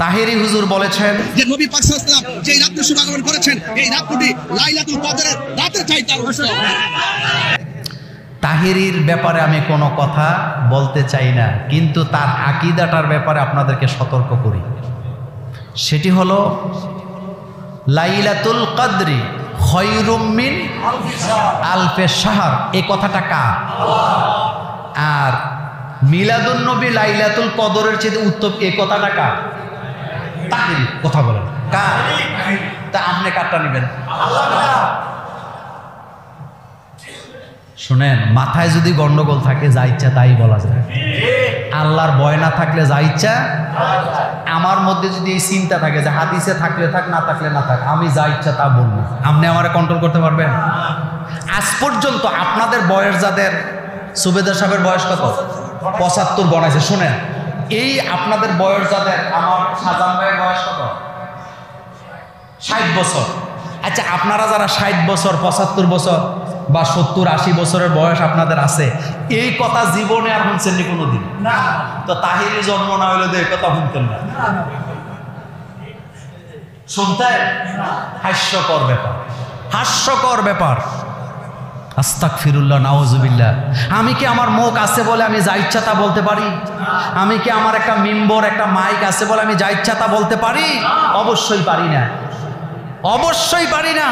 তাহেরি হুজুর বলেছেন যে নবী পাক সাল্লাল্লাহু আলাইহি ওয়াসাল্লাম যে রাত্রে শুভাগমন করেছেন, এই রাতটি লাইলাতুল কদরের রাতের চাইতে আরো উত্তম। তাহেরির ব্যাপারে আমি কোনো কথা বলতে চাই না, কিন্তু তার আকীদাটার ব্যাপারে আপনাদেরকে সতর্ক করি। সেটি হলো লাইলাতুল কদরি খায়রুম মিন আলফি শাহর, এই কথাটা কার? আর মিলাদুন নবী লাইলাতুল কদরের চেয়ে উত্তম, এই কথাটা কার? তাহেরি। কথা বলেন কার? তা আপনি কারটা নেবেন? শুনেন, মাথায় যদি গন্ডগোল থাকে যা ইচ্ছা তাই বলা যায়। আল্লাহর ভয় না থাকলে যা ইচ্ছা। আমার মধ্যে যদি এই চিন্তা থাকে যে হাদিসে থাকলে থাক, না থাকলে না থাক, আমি যা ইচ্ছা তা বলবো, আপনি আমারে কন্ট্রোল করতে পারবেন? আজ পর্যন্ত আপনাদের বয়স, যাদের সুবেদার সাহেবের বয়স কত? 75 গণাইছে। শুনেন, এই আপনাদের বয়স যাদের, আমার শাহজাহান ভাইয়ের বয়স কত? 60 বছর। আচ্ছা, আপনারা যারা 60 বছর, 75 বছর বা 70-80 বছরের বয়স আপনাদের আছে, এই কথা জীবনে আর শুনছেন নি কোনোদিন? তো তাহিরি জন্ম না হইলে তো এই কথা শুনতেন না, শুনতেন? হাস্যকর ব্যাপার, হাস্যকর ব্যাপার। আস্তাগফিরুল্লাহ, নাউজুবিল্লাহ। আমি কি আমার মুখ আছে বলে আমি যা ইচ্ছা তা বলতে পারি? আমি কি আমার একটা মিম্বর, একটা মাইক আছে বলে আমি যা ইচ্ছা তা বলতে পারি? অবশ্যই পারি না, অবশ্যই পারি না।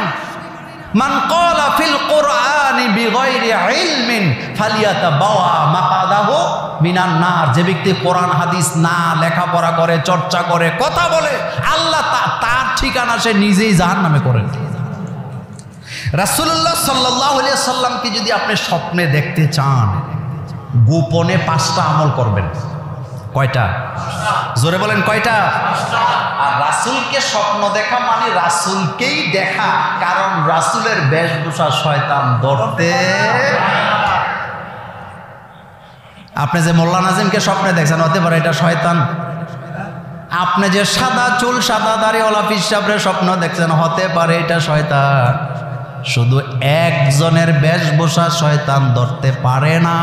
মান ক্বালা ফিল কুরআনি বিগাইরি ইলমিন ফালিয়াতাবাওয়া মাকাদাহু মিনান নার। যে ব্যক্তি কোরআন হাদিস না লেখাপড়া করে, চর্চা করে, কথা বলে, আল্লাহ তার ঠিকানা সে নিজেই জাহান্নামে করেন। রাসূলুল্লাহ সাল্লাল্লাহু আলাইহি ওয়াসাল্লামকে যদি আপনি স্বপ্নে দেখতে চান, গোপনে 5টা আমল করবেন। কয়টা? জোরে বলেন কয়টা? আর রাসূলকে স্বপ্ন দেখা মানে রাসূলকেই দেখা, কারণ রাসূলের বেশভূষা শয়তান ধরতে। আপনি যে মোল্লা নাজিমকে স্বপ্নে দেখছেন, হতে পারে এটা শয়তান। আপনি যে সাদা চুল, সাদা দাড়িওয়ালা পীর সাহেবের স্বপ্ন দেখছেন, হতে পারে এটা শয়তান। শুধু একজনের বেশভূষা শয়তান ধরতে পারে না।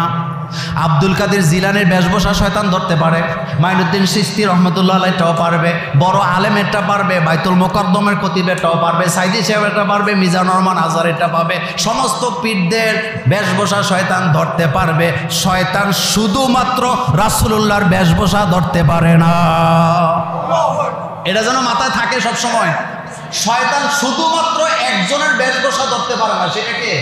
আব্দুল কাদের জিলানির বেশভূষা শয়তান ধরতে পারে, মাইনুদ্দিন চিশতি রহমতুল্লাহ আলাইহিটাও পারবে, বড় আলেমেরটা পারবে, বাইতুল মুকাদ্দমের খতিবেরটাও পারবে, সাইদি সাহেবেরটা পারবে, মিজানুর রহমান আজহারিটা পাবে। সমস্ত পীরদের বেশভূষা শয়তান ধরতে পারবে। শয়তান শুধুমাত্র রাসূলুল্লাহর বেশভূষা ধরতে পারে না। এটা যেন মাথায় থাকে সব সময়। শয়তান শুধুমাত্র একজনের বেশভূষা ধরতে পারে না, সেটা কে?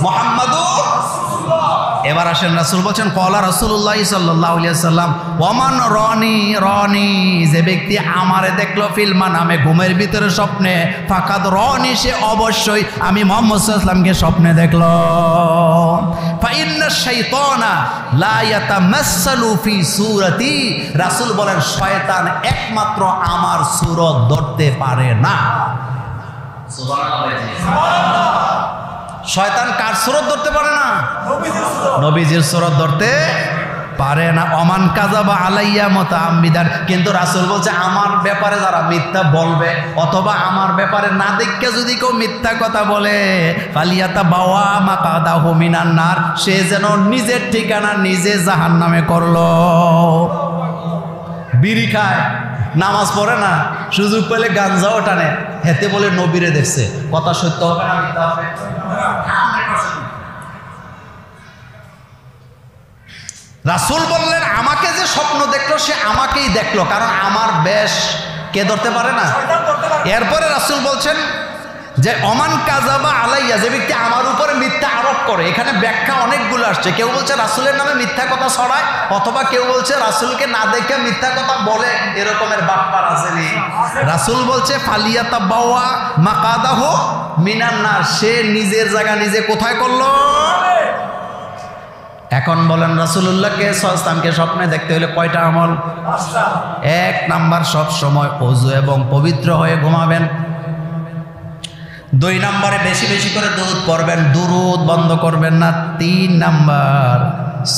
মুহাম্মাদুর রাসূলুল্লাহ। এবার আসেন, রাসূল বলেন ক্বালা রাসূলুল্লাহ সাল্লাল্লাহু আলাইহি ওয়াসাল্লাম ওয়ামান রানি, যে ব্যক্তি আমারে দেখলো ফিল মানামে, ঘুমের ভিতরে স্বপ্নে, ফাকাদ রানি, সে অবশ্যই আমি মুহাম্মদ সাল্লাল্লাহু আলাইহি ওয়াসাল্লামকে স্বপ্নে দেখলো। ফা ইন্না শাইতানা লা ইয়াতামাসসালু ফি সূরাতি, রাসূল বলেন শয়তান একমাত্র আমার সূরত ধরতে পারে না। সুবহানাল্লাহ। শয়তান কার সূরত ধরতে পারে না? নবীজির সূরত ধরতে পারে না। ওমান কাযাবা আলাইয়া মুতাআম্মিদান, কিন্তু রাসূল বলছে আমার ব্যাপারে যারা মিথ্যা বলবে অথবা আমার ব্যাপারে না দেখে যদি কেউ মিথ্যা কথা বলে, ফালিয়াতাবাওয়া মাকাদাহু মিনান নার, সে যেন নিজের ঠিকানা নিজে জাহান্নামে করলো। বিড়ি খায়, নামাজ পড়ে না, সুযোগ পেলে গাঞ্জাও টানে, হেতে বলে নবীরে দেখছে। কথা সত্য হবে না মিথ্যা হবে? রাসূল বললেন আমাকে যে স্বপ্ন দেখলো সে আমাকেই দেখলো, কারণ আমার বেশ কে ধরতে পারে না। এরপরে রাসূল বলছেন যে ওমান কাযাবা আলাইয়া, যে ব্যক্তি আমার উপরে মিথ্যা আরোপ করে। এখানে ব্যাখ্যা অনেকগুলো আসছে। কেউ বলছে রাসূলের নামে মিথ্যা কথা ছড়ায়, অথবা কেউ বলছে রাসূলকে না দেখে মিথ্যা কথা বলে, এরকমের বাটপার আসেনি। রাসূল বলছে ফালিয়াতাবাওয়া মাকাদাহু মিনান নার, সে নিজের জায়গা নিজে কোথায় করলো? এখন বলেন রাসূলুল্লাহকে সাল্লাল্লাহু স্বপ্নে দেখতে হলে কয়টা আমল? 1 নাম্বার, সব সময় ওযু এবং পবিত্র হয়ে ঘুমাবেন। 2 নম্বরে বেশি বেশি করে দুরূদ পড়বেন, দুরূদ বন্ধ করবেন না। 3 নাম্বার,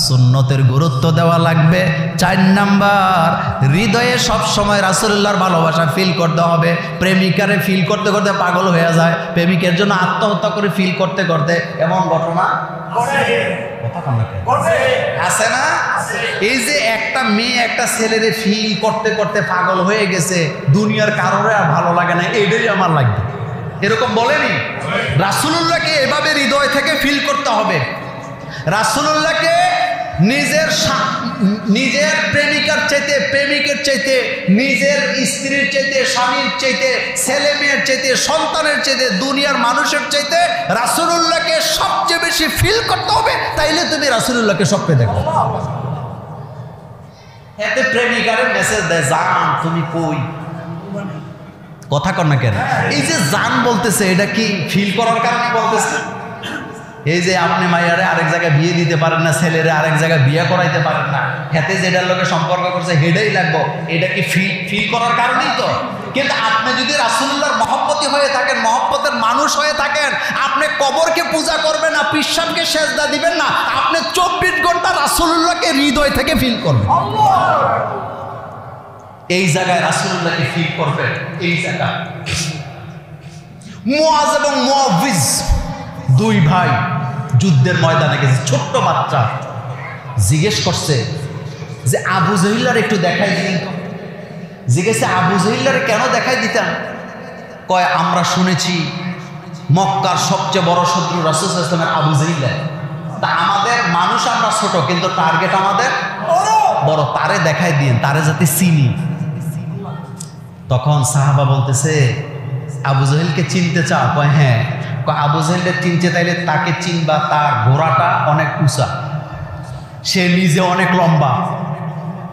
সুন্নতের গুরুত্ব দেওয়া লাগবে। 4 নাম্বার, হৃদয়ে সব সময় রাসূলুল্লাহর ভালোবাসা ফিল করতে হবে। প্রেমিকারে ফিল করতে করতে পাগল হয়ে যায়, প্রেমিকের জন্য আত্মহত্যা করে ফিল করতে করতে এমন ঘটনা ঘটে। কথা কন না কেন? আছে না? এই যে একটা মেয়ে একটা ছেলেরে ফিল করতে করতে পাগল হয়ে গেছে, দুনিয়ার কারোরে আর ভালো লাগে না, এটাই আমার লাগবে, এরকম বলেনি? রাসূলুল্লাহকে এভাবে হৃদয় থেকে ফিল করতে হবে। রাসূলুল্লাহকে নিজের প্রেমিকার চাইতে, প্রেমিকের চাইতে, নিজের স্ত্রীর চাইতে, স্বামীর চাইতে, ছেলে মেয়ের চাইতে, সন্তানের চাইতে, দুনিয়ার মানুষের চাইতে রাসূলুল্লাহকে সবচেয়ে বেশি ফিল করতে হবে, তাইলে তুমি রাসূলুল্লাহকে স্বপ্নে দেখো। এতে প্রেমিকারে মেসেজ দেয়, জান তুমি কই? কথা কর না কেন? এই যে জান বলতেছে, এটা কি ফিল করার কারণে বলতেছে? এই যে আপনি মাইয়ারে আরেক জায়গায় বিয়ে দিতে পারেন না, ছেলেরে আরেক জায়গায় বিয়ে করাইতে পারেন না, হাতে যেটার লোকে সম্পর্ক করছে হেডেই লাগবো, এটা কি ফিল করার কারণেই তো? কিন্তু আপনি যদি রাসূলুল্লাহর মহব্বতী হয়ে থাকেন, মহব্বতের মানুষ হয়ে থাকেন, আপনি কবরকে পূজা করবেন না, পিশাবকে সেজদা দিবেন না, আপনি 24 ঘন্টা রাসূলুল্লাহকে হৃদয় থেকে ফিল করবেন। এই জায়গায় রাসূলুল্লাহকে ফিল করবেন। এই জায়গায় মুআজ এবং মুআবিজ দুই ভাই যুদ্ধের ময়দানে গেছে, ছোট্ট বাচ্চা জিজ্ঞেস করছে যে আবু জহিলার একটু দেখাই দিলেন তো। জিজ্ঞেসে আবু জহিলারে কেন দেখাই দিতাম? কয় আমরা শুনেছি মক্কার সবচেয়ে বড় শত্রু রাসূল সাল্লাল্লাহু আলাইহি ওয়াসাল্লামের আবু জহিল। তা আমাদের মানুষ আমরা ছোট, কিন্তু টার্গেট আমাদের বড়, তারে দেখাই দিন, তারে যাতে চিনি। তখন সাহাবা বলতেছে আবু জহিলকে চিনতে চাও? কয় হ্যাঁ। আবু জহিলকে চিনতে তাইলে তাকে চিনবা, তার ঘোড়াটা অনেক উঁচা, সে নিজে অনেক লম্বা,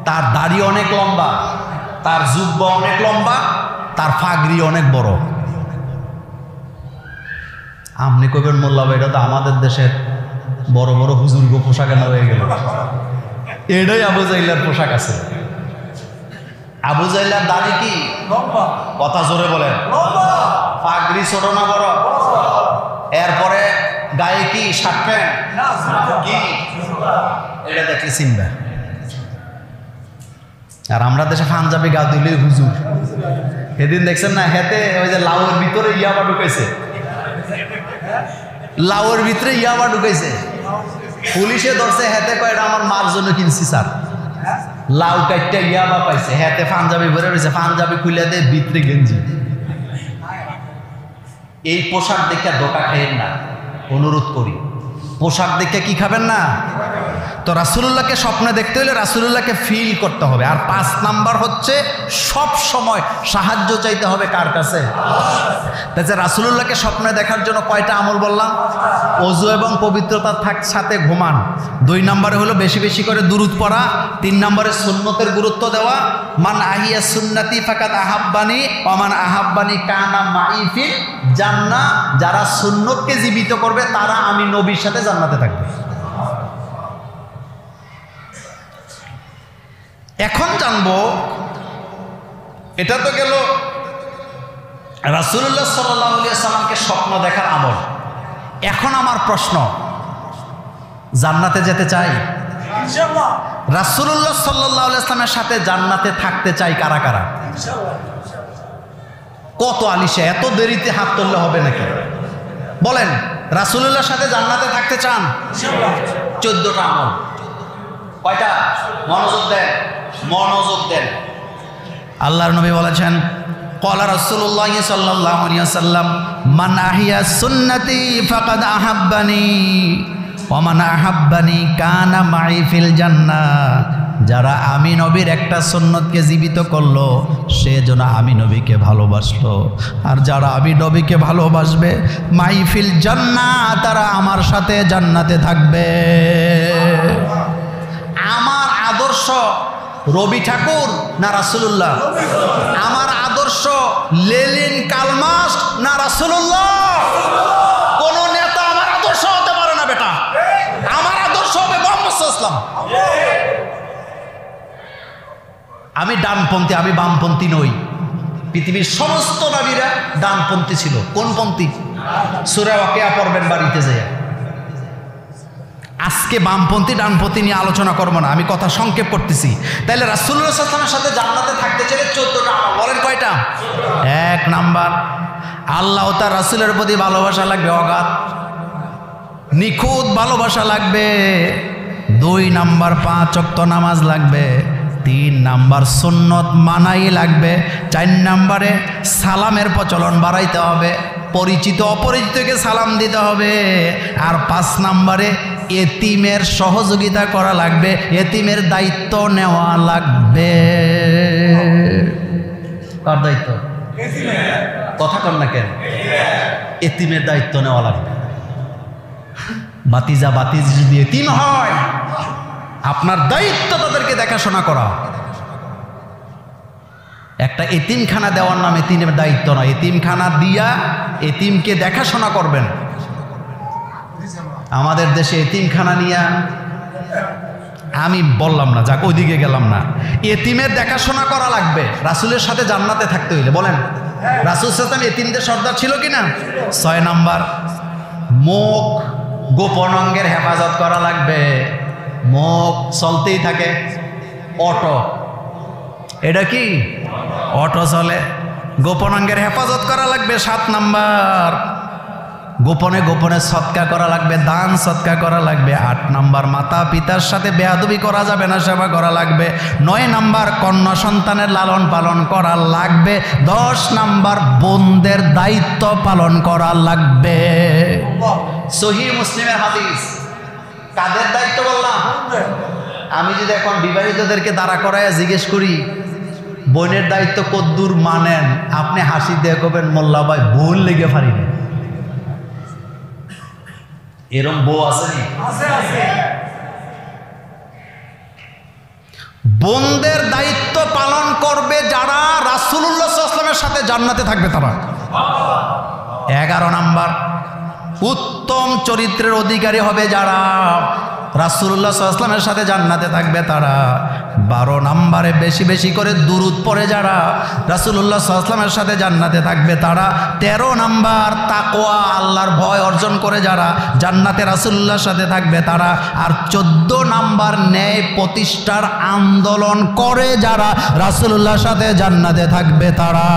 তার দাড়ি অনেক লম্বা, তার জুব্বা অনেক লম্বা, তার ফাগরি অনেক বড়। আপনি কবেন মোল্লা ভাই, এটা তো আমাদের দেশের বড় বড় হুজুরগো পোশাক এনে হয়ে গেল। এটাই আবু জহিলের পোশাক আছে। আবু জহিলের দাড়ি কি লম্বা? কথা জোরে বলেন। ফাগরি ছোট না বড়? এরপরে গায়ে কি শার্ট প্যান্ট কি? এটা দেখলে চিনবে। আর আমরা দেশে পাঞ্জাবি গা দিলে হুজুর। সেদিন দেখছেন না, হেতে ওই যে লাউয়ের ভিতরে ইয়াবা ঢুকাইছে, লাউয়ের ভিতরে ইয়াবা ঢুকাইছে, পুলিশে ধরছে, হেতে কয় এটা আমার মার জন্য কিনছি স্যার। লাউ কাটটা ইয়াবা পাইছে, হেতে পাঞ্জাবি ভরে রয়েছে, পাঞ্জাবি খুলে দেয় ভিতরে গেঞ্জি। এই পোশাক দেখে ধোকা খাইয়েন না, অনুরোধ করি। পোশাক দেখে কি খাবেন না? তো রাসূলুল্লাহকে স্বপ্নে দেখতে হলে রাসূলুল্লাহকে ফিল করতে হবে। আর 5 নাম্বার হচ্ছে সব সময় সাহায্য চাইতে হবে কার কাছে? তাই রাসূলুল্লাহকে স্বপ্নে দেখার জন্য কয়টা আমল বললাম? ওযু এবং পবিত্রতার সাথে ঘুমান। 2 নম্বরে হলো বেশি বেশি করে দুরূদ পড়া। 3 নম্বরে সুন্নতের গুরুত্ব দেওয়া। মান আহিয়া সুন্নতি ফাকাদ আহাব্বানি ওয়া মান আহাব্বানি কানা মাই ফিল জান্নাহ। যারা সুন্নতকে জীবিত করবে তারা আমি নবীর সাথে জান্নাতে থাকবে। এখন জানবো, এটা তো গেল রাসূলুল্লাহ সাল্লাল্লাহু আলাইহি ওয়াসাল্লামকে স্বপ্ন দেখার আমল। এখন আমার প্রশ্ন, জান্নাতে যেতে চাই? ইনশাআল্লাহ। রাসূলুল্লাহ সাল্লাল্লাহু আলাইহি ওয়াসাল্লামের সাথে জান্নাতে থাকতে চাই কারা কারা? ইনশাআল্লাহ। কত আলিশা, এত দেরিতে হাত তুললে হবে নাকি? বলেন, রাসূলুল্লাহর সাথে জান্নাতে থাকতে চান? ইনশাআল্লাহ। 14টা আমল। কয়টা? মনোযোগ দেন, মনোযোগ দেন। আল্লাহর নবী বলেছেন, ক্বালা রাসূলুল্লাহ সাল্লাল্লাহু আলাইহি ওয়াসাল্লাম মান আহিয়া সুন্নতি ফাকাদ আহাব্বানি ওয়া মান আহাব্বানি কানা মাই ফিল জান্নাহ। যারা আমি নবীর একটা সুন্নতকে জীবিত করলো, সে যেন আমি নবীকে ভালোবাসলো। আর যারা আমি নবীকে ভালোবাসবে, মাই ফিল জান্নাহ, তারা আমার সাথে জান্নাতে থাকবে। আমার আদর্শ রবি ঠাকুর না রাসূলুল্লাহ? আমার আদর্শ লেনিন কালমার্ক্স না রাসূলুল্লাহ? কোন নেতা আমার আদর্শ হতে পারে না বেটা। আমার আদর্শ হবে মুহাম্মদ সাল্লাল্লাহু আলাইহি ওয়াসাল্লাম। আমি ডানপন্থী, আমি বামপন্থী নই। পৃথিবীর সমস্ত নবীরা ডানপন্থী ছিল। কোন পন্থী? সূরা ওয়াকিয়া পড়বেন বাড়িতে যায়। আজকে বামপন্থী ডানপন্থী নিয়ে আলোচনা করবো না, আমি কথা সংক্ষেপ করতেছি। তাহলে রাসূলুল্লাহ সাল্লাল্লাহু আলাইহি ওয়াসাল্লামের সাথে জান্নাতে থাকতে চাইলে 14টা আমল। বলেন কয়টা? 1 নাম্বার, আল্লাহ ও তার রাসূলের প্রতি ভালোবাসা লাগবে অগাধ। নিখুঁত ভালোবাসা লাগবে। 2 নাম্বার 5 ওয়াক্ত নামাজ লাগবে। 3 নাম্বার সুন্নত মানাই লাগবে। 4 নাম্বারে সালামের প্রচলন বাড়াইতে হবে, পরিচিত অপরিচিতকে সালাম দিতে হবে। আর 5 নাম্বারে এতিমের সহযোগিতা করা লাগবে, এতিমের দায়িত্ব নেওয়া লাগবে। কার দায়িত্ব? কথা কর না কেন? এতিমের দায়িত্ব নেওয়া লাগবে। বাতিজা বাতিজি যদি এতিম হয়, আপনার দায়িত্ব তাদেরকে দেখাশোনা করা। একটা এতিমখানা দেওয়ার নাম এতিমের দায়িত্ব নয়। এতিমখানা দিয়া এতিমকে দেখাশোনা করবেন। আমাদের দেশে এতিমখানা নিয়ে আমি বললাম না, যাক ওইদিকে গেলাম না। এতিমের দেখাশোনা করা লাগবে। রাসূলের সাথে জান্নাতে থাকতে হইলে বলেন, রাসূল সাল্লাল্লাহু আলাইহি ওয়াসাল্লাম এতিমদের সর্দার ছিল কিনা? 6 নাম্বার, মুখ গোপন অঙ্গের হেফাজত করা লাগবে। মুখ চলতেই থাকে, অটো, এটা কি অটো চলে, গোপন অঙ্গের হেফাজত করা লাগবে। 7 নাম্বার, গোপনে গোপনে সৎকা করা লাগবে, দান সৎকা করা লাগবে। 8 নাম্বার, মাতা পিতার সাথে বেয়াদবি করা যাবে না, সেবা করা লাগবে। 9 নাম্বার, কন্যা সন্তানের লালন পালন করা লাগবে। 10 নাম্বার, বোনদের দায়িত্ব পালন করা লাগবে। সহিহ মুসলিমের হাদিস। কাদের দায়িত্ব বললাম? আমি যদি এখন বিবাহিতদেরকে দাঁড়া করায় জিজ্ঞেস করি বোনের দায়িত্ব কদ্দূর মানেন, আপনি হাসি দিয়ে কবেন মোল্লা ভাই বোন লেগে পারিনি। এরম বউ আছে? বোনদের দায়িত্ব পালন করবে যারা রাসূলুল্লাহ সাল্লাল্লাহু আলাইহি ওয়াসাল্লামের সাথে জান্নাতে থাকবে তারা। 11 নাম্বার, উত্তম চরিত্রের অধিকারী হবে যারা রাসূলুল্লাহ সাল্লাল্লাহু আলাইহি ওয়াসাল্লামের সাথে জান্নাতে থাকবে তারা। 12 নাম্বারে, বেশি বেশি করে দুরূদ পড়ে যারা রাসূলুল্লাহ সাল্লাল্লাহু আলাইহি ওয়াসাল্লামের সাথে জান্নাতে থাকবে তারা। 13 নাম্বার, তাকওয়া আল্লাহর ভয় অর্জন করে যারা জান্নাতে রাসূলুল্লাহর সাথে থাকবে তারা। আর 14 নাম্বার, ন্যায় প্রতিষ্ঠার আন্দোলন করে যারা রাসূলুল্লাহর সাথে জান্নাতে থাকবে তারা।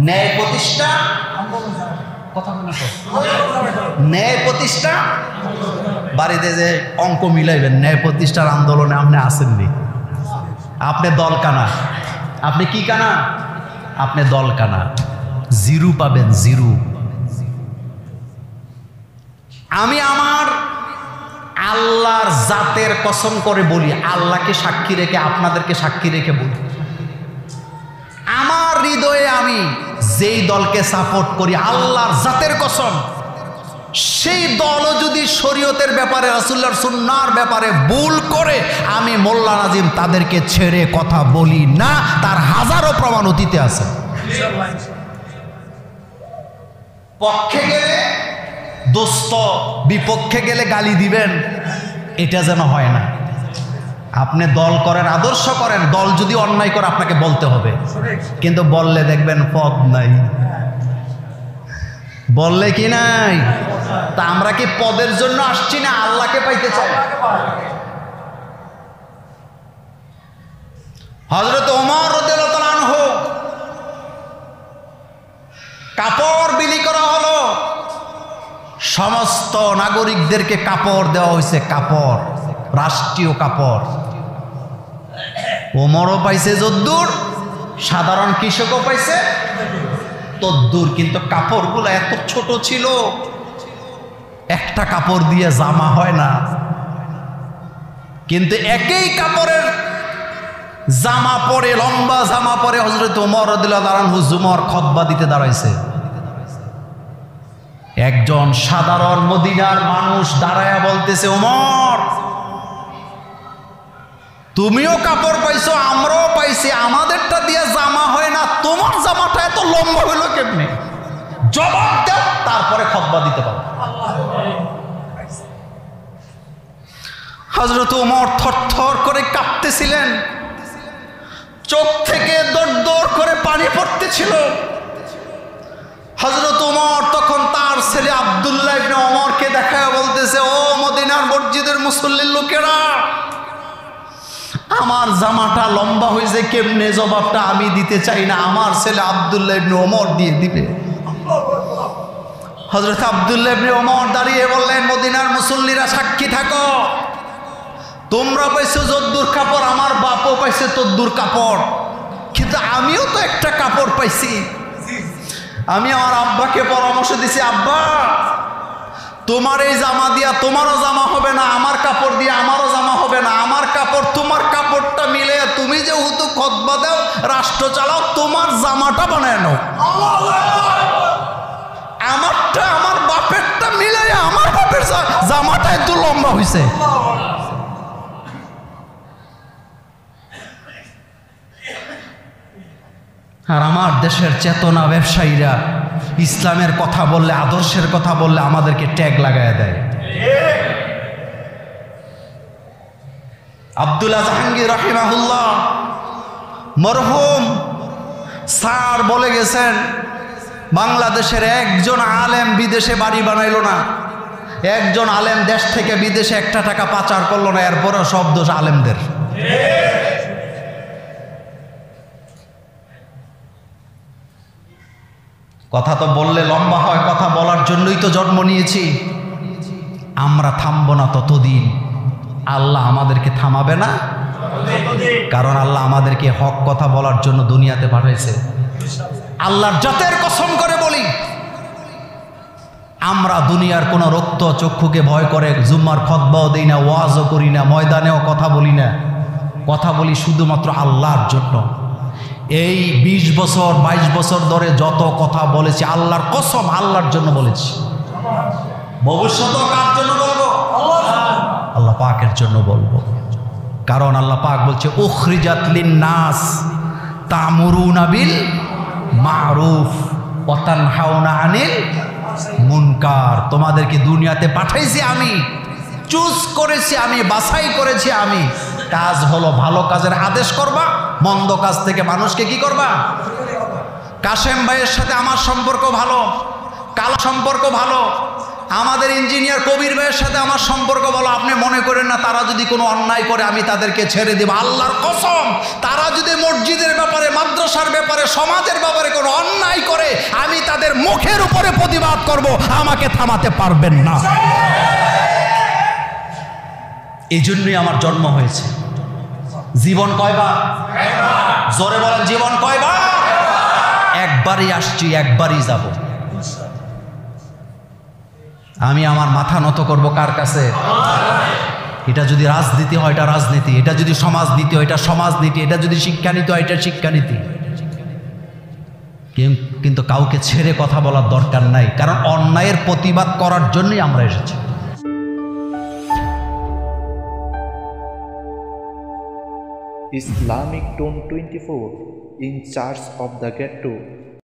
ন্যায় প্রতিষ্ঠা, কথা বলে তো, ন্যায় প্রতিষ্ঠা। বাড়িতে যে অঙ্ক মিলাইবেন, ন্যায় প্রতিষ্ঠার আন্দোলনে আপনি আসেননি, আপনি দল কানা। আপনি কি কানা? আপনি দল কানা, জিরু পাবেন, জিরু। আমি আমার আল্লাহর জাতের কসম করে বলি, আল্লাহকে সাক্ষী রেখে আপনাদেরকে সাক্ষী রেখে বলি, আমার হৃদয়ে আমি যেই দলকে সাপোর্ট করি আল্লাহর জাতের কসম, সেই দলও যদি শরীয়তের ব্যাপারে রাসূলুল্লাহর সুন্নাহর ব্যাপারে ভুল করে, আমি মোল্লা নাজিম তাদেরকে ছেড়ে কথা বলি না। তার হাজারো প্রমাণ অতীতে আছে। পক্ষে গেলে দোস্ত, বিপক্ষে গেলে গালি দিবেন, এটা যেন হয় না। আপনি দল করেন, আদর্শ করেন, দল যদি অন্যায় করে আপনাকে বলতে হবে, কিন্তু বললে দেখবেন পদ নাই, বললে কি নাই। তা আমরা কি পদের জন্য আসছি না আল্লাহকে পাইতে চাই? হযরত ওমর রাদিয়াল্লাহু তাআলা আনহু, কাপড় বিলি করা হলো, সমস্ত নাগরিকদেরকে কাপড় দেওয়া হয়েছে, কাপড়, রাষ্ট্রীয় কাপড়। ওমরও পাইছে যদ্দূর, সাধারণ কৃষকও পাইছে তদ্দূর। কিন্তু কাপড়গুলো এত ছোট ছিল, একটা কাপড় দিয়ে জামা হয় না। কিন্তু একই কাপড়ের জামা পরে, লম্বা জামা পরে হযরত ওমর রাদিয়াল্লাহু আনহু জুমার খুতবা দিতে দাঁড়াইছে। একজন সাধারণ মদিনার মানুষ দাঁড়ায়া বলতেছে, ওমর তুমিও কাপড় পাইছো, আমরাও পাইছি, আমাদেরটা দিয়ে জামা হয় না, তোমার জামাটা এত লম্বা হইলো কেমনে? জবাব দাও, তারপরে খুতবা দিতে পারো। হযরত ওমর থরথর করে কাঁপতেছিলেন, চোখ থেকে দড় দড় করে পানি পড়তেছিল। হযরত ওমর তখন তার ছেলে আব্দুল্লাহ ইবনে ওমরকে দেখায় বলতেছে, ও মদিনার মসজিদের মুসল্লির লোকেরা, আমার জামাটা লম্বা হয়েছে কেমনে? জবাবটা আমি দিতে চাই না, আমার ছেলে আব্দুল্লাহ ইবনে ওমর দিয়ে দিবে। হযরত আব্দুল্লাহ ইবনে ওমর দাঁড়িয়ে বললেন, মদিনার মুসল্লিরা সাক্ষী থাকো, তোমরা পাইছো যদ্দুর কাপড়, আমার বাপও পাইছে তদ্দুর কাপড়, কিন্তু আমিও তো একটা কাপড় পাইছি। আমি আমার আব্বাকে পরামর্শ দিছি, আব্বা তোমার এই জামা দিয়া তোমারও জামা হবে না, আমার কাপড় দিয়ে আমারও জামা হবে না, আমার কাপড় তোমার কাপড়টা মিলে তুমি যে হুতু খুতবা দাও, রাষ্ট্র চালাও, তোমার জামাটা বানায় নাও, আমারটা আমার বাপেরটা মিলে আমার বাপের জামাটা একটু লম্বা হয়েছে। আর আমার দেশের চেতনা ব্যবসায়ীরা ইসলামের কথা বললে, আদর্শের কথা বললে আমাদেরকে ট্যাগ লাগায় দেয়। আব্দুল্লাহ জাহাঙ্গীর রাহিমাহুল্লাহ মরহুম স্যার বলে গেছেন, বাংলাদেশের একজন আলেম বিদেশে বাড়ি বানাইল না, একজন আলেম দেশ থেকে বিদেশে একটা টাকা পাচার করলো না, এরপরও সব দোষ আলেমদের। কথা তো বললে লম্বা হয়, কথা বলার জন্যই তো জন্ম নিয়েছি। আমরা থামবো না ততদিন আল্লাহ আমাদেরকে থামাবে না, কারণ আল্লাহ আমাদেরকে হক কথা বলার জন্য দুনিয়াতে পাঠাইছে। আল্লাহর জাতের কসম করে বলি, আমরা দুনিয়ার কোনো রক্ত চক্ষুকে ভয় করে জুম্মার খুতবাও দেই না, ওয়াজও করি না, ময়দানেও কথা বলি না, কথা বলি শুধুমাত্র আল্লাহর জন্য। এই 20 বছর 22 বছর ধরে যত কথা বলেছি, আল্লাহর কসম আল্লাহর জন্য বলেছি। ভবিষ্যতেও কার জন্য বলবো? আল্লাহ পাকের জন্য বলবো, কারণ আল্লাহ পাক বলছে, উখরিজাত লিন-নাস তা'মুরুনা বিল মা'রুফ ওয়া তানহাউনা আনিল মুনকার। তোমাদেরকে দুনিয়াতে পাঠাইছি আমি, চুজ করেছি আমি, বাছাই করেছি আমি। কাজ হলো ভালো কাজের আদেশ করবা, মন্দ কাজ থেকে মানুষকে কি করবা। কাশেম ভাইয়ের সাথে আমার সম্পর্ক ভালো, কালা সম্পর্ক ভালো, আমাদের ইঞ্জিনিয়ার কবির ভাইয়ের সাথে আমার সম্পর্ক ভালো। আপনি মনে করেন না তারা যদি কোনো অন্যায় করে আমি তাদেরকে ছেড়ে দেব? আল্লাহর কসম, তারা যদি মসজিদের ব্যাপারে, মাদ্রাসার ব্যাপারে, সমাজের ব্যাপারে কোনো অন্যায় করে, আমি তাদের মুখের উপরে প্রতিবাদ করব, আমাকে থামাতে পারবেন না। এই জন্যই আমার জন্ম হয়েছে। জীবন কয়বার? জোরে বলেন, জীবন কয়বার? একবারই আসছি, একবারই যাব। আমি আমার মাথা নত করব কার কাছে? এটা যদি রাজনীতি হয় এটা রাজনীতি, এটা যদি সমাজনীতি হয় এটা সমাজনীতি, এটা যদি শিক্ষানীতি হয় এটা শিক্ষানীতি। কিন্তু কাউকে ছেড়ে কথা বলার দরকার নাই, কারণ অন্যায়ের প্রতিবাদ করার জন্যই আমরা এসেছি। Islamic Tone 24 in charge of the ghetto